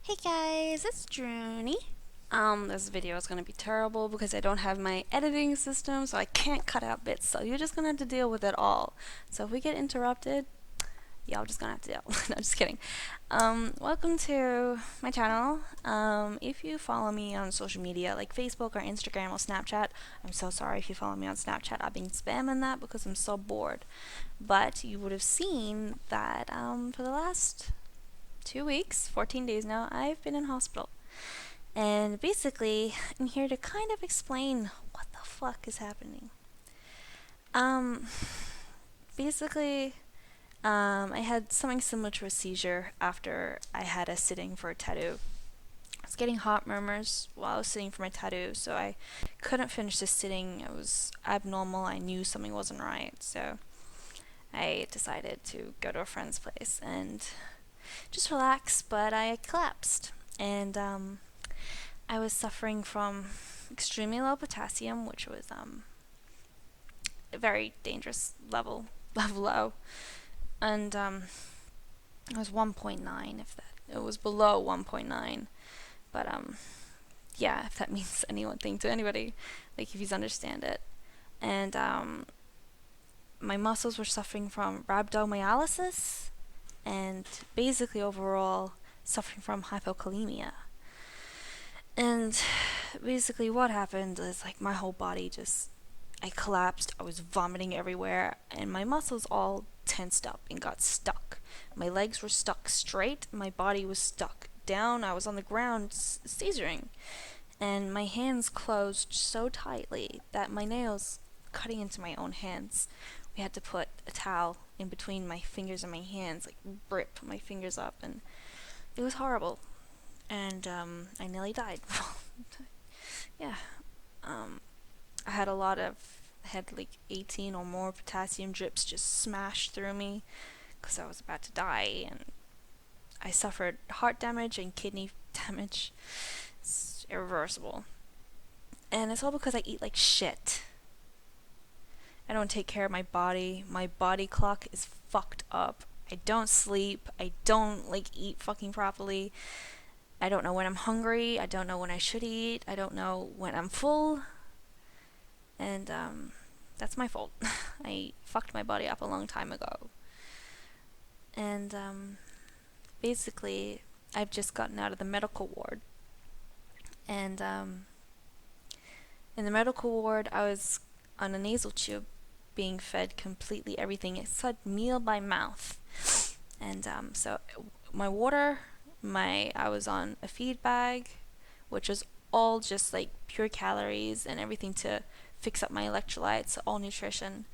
Hey guys, it's Droney. This video is gonna be terrible because I don't have my editing system, so I can't cut out bits, so you're just gonna have to deal with it all. So if we get interrupted, y'all just gonna have to deal. No, just kidding. Welcome to my channel. If you follow me on social media like Facebook or Instagram or Snapchat, I'm so sorry if you follow me on Snapchat. I've been spamming that because I'm so bored. But you would have seen that for the last 2 weeks, 14 days now, I've been in hospital. And basically, I'm here to kind of explain what the fuck is happening. Um, basically, I had something similar to a seizure after I had a sitting for a tattoo. I was getting heart murmurs while I was sitting for my tattoo, so I couldn't finish the sitting. It was abnormal. I knew something wasn't right, so I decided to go to a friend's place and just relax, but I collapsed. And I was suffering from extremely low potassium, which was a very dangerous level low. And it was 1.9, if that. It was below 1.9. But yeah, if that means anything to anybody, like if you understand it. And my muscles were suffering from rhabdomyolysis, and basically overall suffering from hypokalemia. And basically what happened is like my whole body just, I collapsed. I was vomiting everywhere, and my muscles all tensed up and got stuck. My legs were stuck straight, my body was stuck down. I was on the ground seizuring, and my hands closed so tightly that my nails cutting into my own hands. We had to put a towel in between my fingers and my hands, like rip my fingers up, and it was horrible. And I nearly died. Yeah. I had like 18 or more potassium drips just smashed through me because I was about to die, and I suffered heart damage and kidney damage. It's irreversible. And it's all because I eat like shit. I don't take care of my body. My body clock is fucked up. I don't sleep. I don't like eat fucking properly. I don't know when I'm hungry. I don't know when I should eat. I don't know when I'm full. And that's my fault. I fucked my body up a long time ago. And basically, I've just gotten out of the medical ward. And in the medical ward, I was on a nasal tube being fed completely everything except meal by mouth. And so my water, I was on a feed bag, which was all just like pure calories and everything to fix up my electrolytes, all nutrition,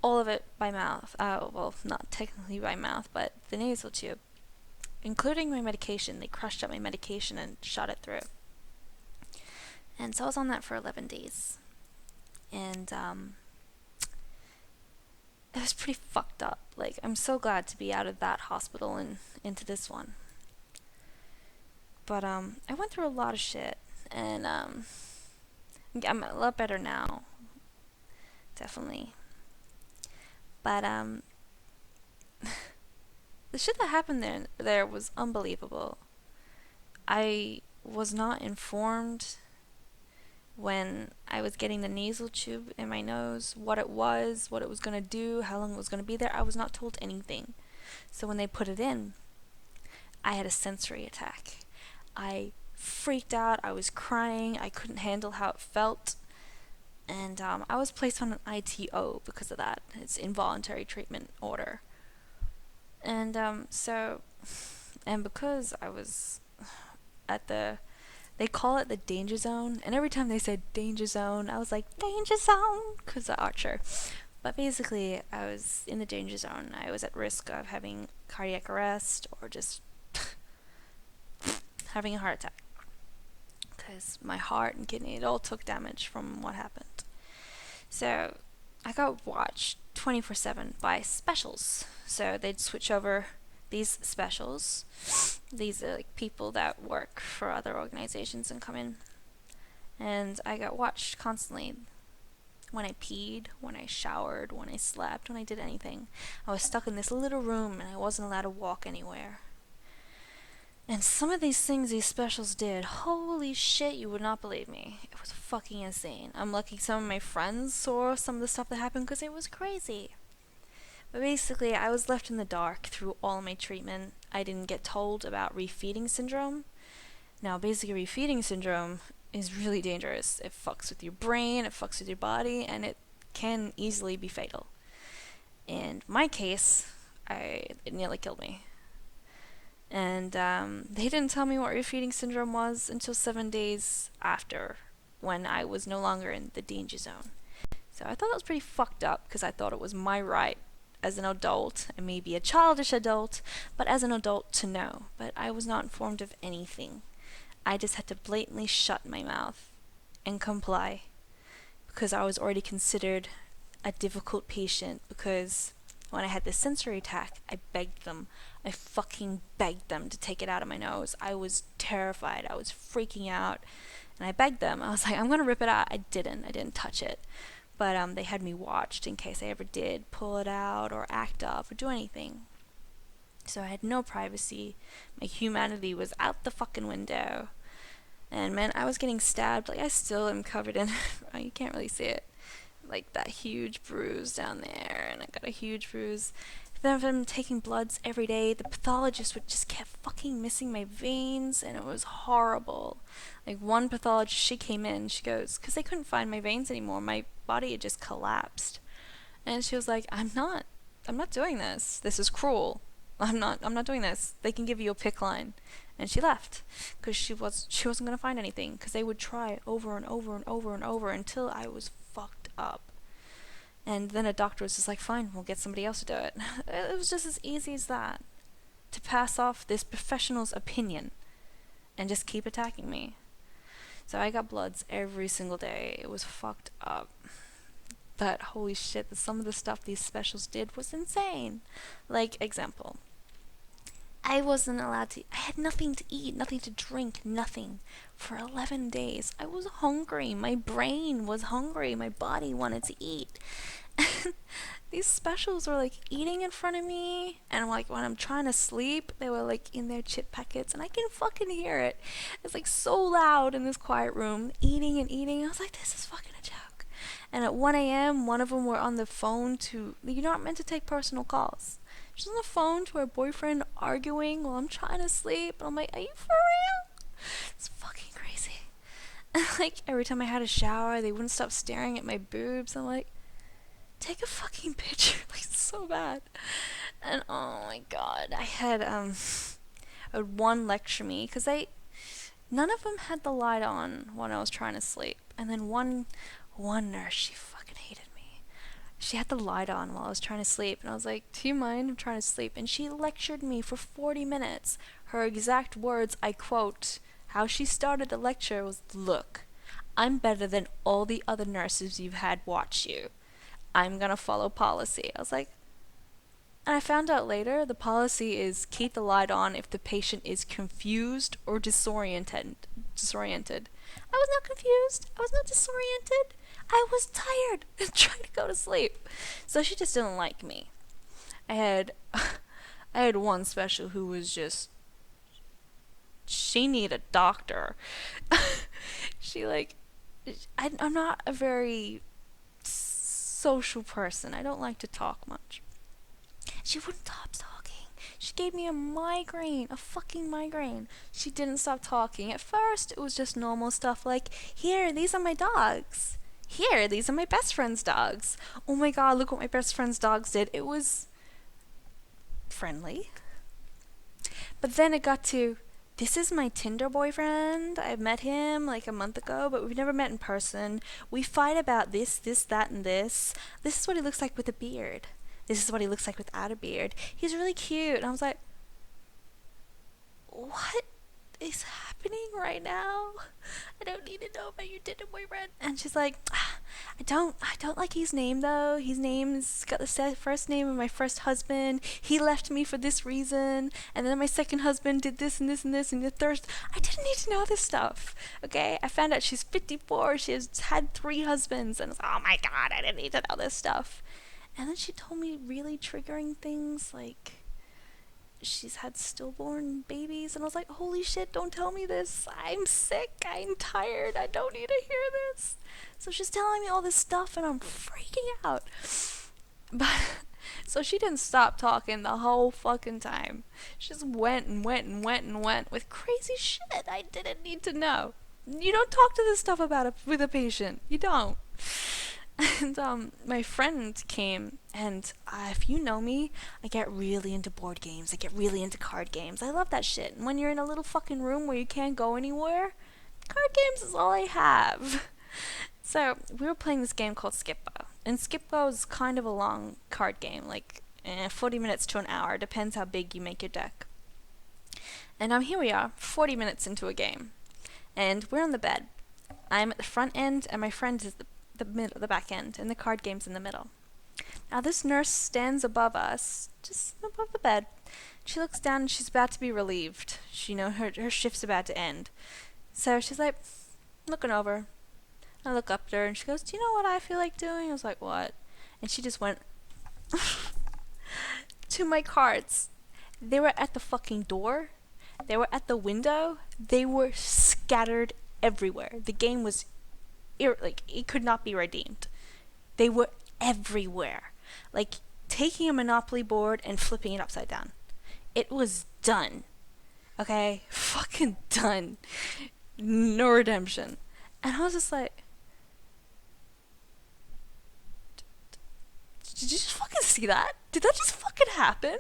all of it by mouth. Well, not technically by mouth, but the nasal tube, including my medication. They crushed up my medication and shot it through. And so I was on that for 11 days. And it was pretty fucked up. Like, I'm so glad to be out of that hospital and into this one. But I went through a lot of shit, and I'm a lot better now, definitely. But the shit that happened there was unbelievable. I was not informed when I was getting the nasal tube in my nose, what it was gonna do, how long it was gonna be there. I was not told anything. So when they put it in, I had a sensory attack. I freaked out. I was crying. I couldn't handle how it felt. And I was placed on an ITO because of that. It's involuntary treatment order. And and because I was at they call it the danger zone, and every time they said danger zone, I was like, danger zone, because of Archer. But basically, I was in the danger zone. I was at risk of having cardiac arrest or just having a heart attack, because my heart and kidney, it all took damage from what happened. So I got watched 24/7 by specials. So they'd switch over these specials. These are like people that work for other organizations and come in. And I got watched constantly when I peed, when I showered, when I slept, when I did anything. I was stuck in this little room and I wasn't allowed to walk anywhere. And some of these things these specials did, holy shit, you would not believe me. It was fucking insane. I'm lucky some of my friends saw some of the stuff that happened because it was crazy. But basically, I was left in the dark through all my treatment. I didn't get told about refeeding syndrome. Now, basically, refeeding syndrome is really dangerous. It fucks with your brain, it fucks with your body, and it can easily be fatal. In my case, it nearly killed me. And they didn't tell me what refeeding syndrome was until 7 days after, when I was no longer in the danger zone. So I thought that was pretty fucked up, because I thought it was my right as an adult, and maybe a childish adult, but as an adult to know. But I was not informed of anything. I just had to blatantly shut my mouth and comply, because I was already considered a difficult patient, because when I had this sensory attack, I begged them. I fucking begged them to take it out of my nose. I was terrified. I was freaking out. And I begged them. I was like, I'm going to rip it out. I didn't touch it. But they had me watched in case I ever did pull it out or act up or do anything. So I had no privacy. My humanity was out the fucking window. And man, I was getting stabbed. Like, I still am covered in, you can't really see it, like that huge bruise down there, and I got a huge bruise. Then from taking bloods every day, the pathologist would just kept fucking missing my veins, and it was horrible. Like, one pathologist, she came in, she goes, because they couldn't find my veins anymore, my body had just collapsed. And she was like, I'm not doing this. This is cruel. I'm not doing this. They can give you a PICC line. And she left, because she wasn't going to find anything, because they would try over and over and over and over until I was fucked up. And then a doctor was just like, fine, we'll get somebody else to do it. It was just as easy as that, to pass off this professional's opinion and just keep attacking me. So I got bloods every single day. It was fucked up. But holy shit, some of the stuff these specials did was insane. Like, example, I wasn't allowed to, I had nothing to eat, nothing to drink, nothing. For 11 days. I was hungry. My brain was hungry. My body wanted to eat. These specials were like eating in front of me, and like when I'm trying to sleep, they were like in their chip packets, and I can fucking hear it. It's like so loud in this quiet room, eating and eating. I was like, this is fucking a joke. And at 1 a.m., one of them were on the phone to, you're not meant to take personal calls. She's on the phone to her boyfriend arguing while I'm trying to sleep. And I'm like, are you for real? It's fucking crazy. And like every time I had a shower, they wouldn't stop staring at my boobs. I'm like, take a fucking picture. Like, it's so bad. And oh my god, I had one lecture me, because none of them had the light on when I was trying to sleep. And then one nurse, she fucking hated me. She had the light on while I was trying to sleep, and I was like, do you mind? I'm trying to sleep. And she lectured me for 40 minutes. Her exact words, I quote, how she started the lecture was, look, I'm better than all the other nurses you've had watch you. I'm gonna follow policy. I was like, and I found out later the policy is keep the light on if the patient is confused or disoriented. I was not confused. I was not disoriented. I was tired and trying to go to sleep. So she just didn't like me. I had one special who was just, she needed a doctor. I'm not a very social person. I don't like to talk much. She wouldn't stop talking. She gave me a migraine, a fucking migraine. She didn't stop talking. At first, it was just normal stuff like, here, these are my dogs. Here, these are my best friend's dogs. Oh my god, look what my best friend's dogs did. It was friendly. But then it got to, this is my Tinder boyfriend. I met him like a month ago, but we've never met in person. We fight about this, that, and this. This is what he looks like with a beard. This is what he looks like without a beard. He's really cute. And I was like, what is happening right now? I don't need to know about your Tinder boyfriend. And she's like, I don't like his name though. His name's got the first name of my first husband. He left me for this reason, and then my second husband did this and this and this, and the third. I didn't need to know this stuff. Okay, I found out she's 54. She has had 3 husbands, and I was like, oh my god, I didn't need to know this stuff. And then she told me really triggering things, like she's had stillborn babies, and I was like, holy shit, don't tell me this. I'm sick. I'm tired. I don't need to hear this. So she's telling me all this stuff, and I'm freaking out. But so she didn't stop talking the whole fucking time. She just went and went and went and went with crazy shit I didn't need to know. You don't talk to this stuff with a patient. You don't. And my friend came, and if you know me, I get really into board games. I get really into card games. I love that shit. And when you're in a little fucking room where you can't go anywhere, card games is all I have. So we were playing this game called Skip-Bo. And Skip-Bo is kind of a long card game, like 40 minutes to an hour. Depends how big you make your deck. And here we are, 40 minutes into a game. And we're on the bed. I'm at the front end, and my friend is the back end, and the card game's in the middle. Now this nurse stands above us, just above the bed. She looks down, and she's about to be relieved. She knows her shift's about to end. So she's like, looking over. I look up at her, and she goes, do you know what I feel like doing? I was like, what? And she just went to my cards. They were at the fucking door. They were at the window. They were scattered everywhere. The game was it could not be redeemed. They were everywhere. Like taking a Monopoly board and flipping it upside down. It was done. Okay? Fucking done. No redemption. And I was just like, did you just fucking see that? Did that just fucking happen?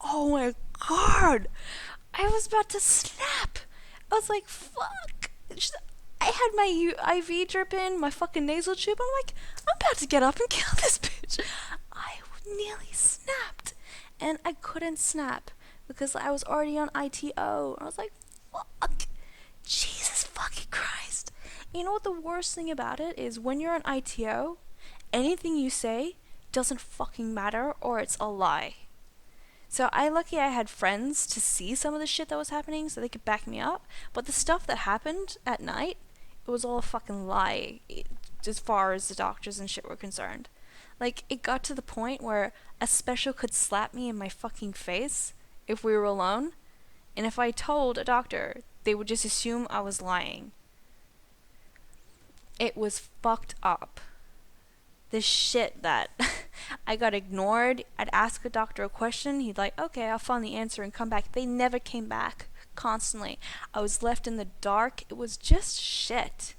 Oh my god. I was about to snap. I was like, fuck. I had my IV drip in, my fucking nasal tube. I'm like, I'm about to get up and kill this bitch. I nearly snapped. And I couldn't snap because I was already on ITO. I was like, fuck. Jesus fucking Christ. You know what the worst thing about it is? When you're on ITO, anything you say doesn't fucking matter, or it's a lie. So I had friends to see some of the shit that was happening so they could back me up. But the stuff that happened at night, it was all a fucking lie as far as the doctors and shit were concerned. Like, it got to the point where a special could slap me in my fucking face if we were alone. And if I told a doctor, they would just assume I was lying. It was fucked up. This shit that I got ignored. I'd ask a doctor a question. He'd like, okay, I'll find the answer and come back. They never came back. Constantly. I was left in the dark. It was just shit.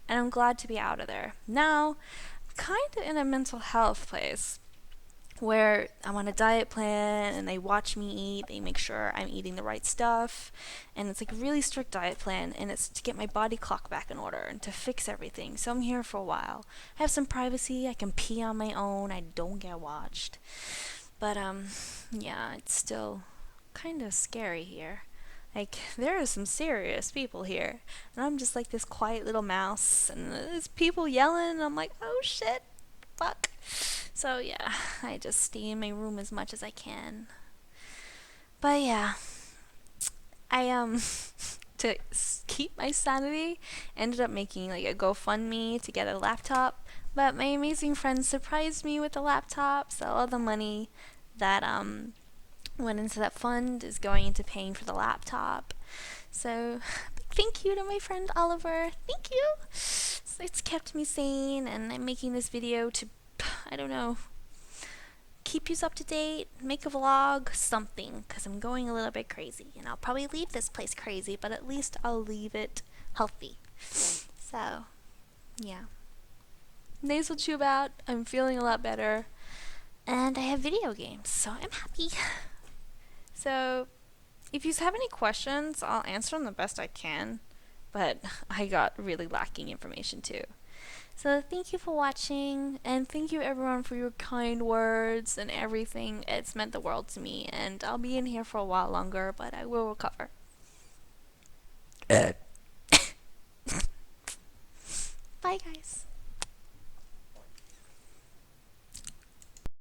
And I'm glad to be out of there. Now, I'm kind of in a mental health place where I'm on a diet plan and they watch me eat. They make sure I'm eating the right stuff. And it's like a really strict diet plan, and it's to get my body clock back in order and to fix everything. So I'm here for a while. I have some privacy. I can pee on my own. I don't get watched. But yeah, it's still kind of scary here. Like, there are some serious people here. And I'm just like this quiet little mouse, and there's people yelling, and I'm like, oh shit, fuck. So yeah, I just stay in my room as much as I can. But yeah, I to keep my sanity, ended up making like a GoFundMe to get a laptop. But my amazing friend surprised me with a laptop, so all the money that went into that fund is going into paying for the laptop. So thank you to my friend Oliver. Thank you. So it's kept me sane, and I'm making this video to, I don't know, keep you up to date, make a vlog, something, because I'm going a little bit crazy, and I'll probably leave this place crazy, but at least I'll leave it healthy. So yeah, nasal tube out, I'm feeling a lot better, and I have video games, so I'm happy. So if you have any questions, I'll answer them the best I can, but I got really lacking information too. So thank you for watching, and thank you everyone for your kind words and everything. It's meant the world to me, and I'll be in here for a while longer, but I will recover. Bye guys.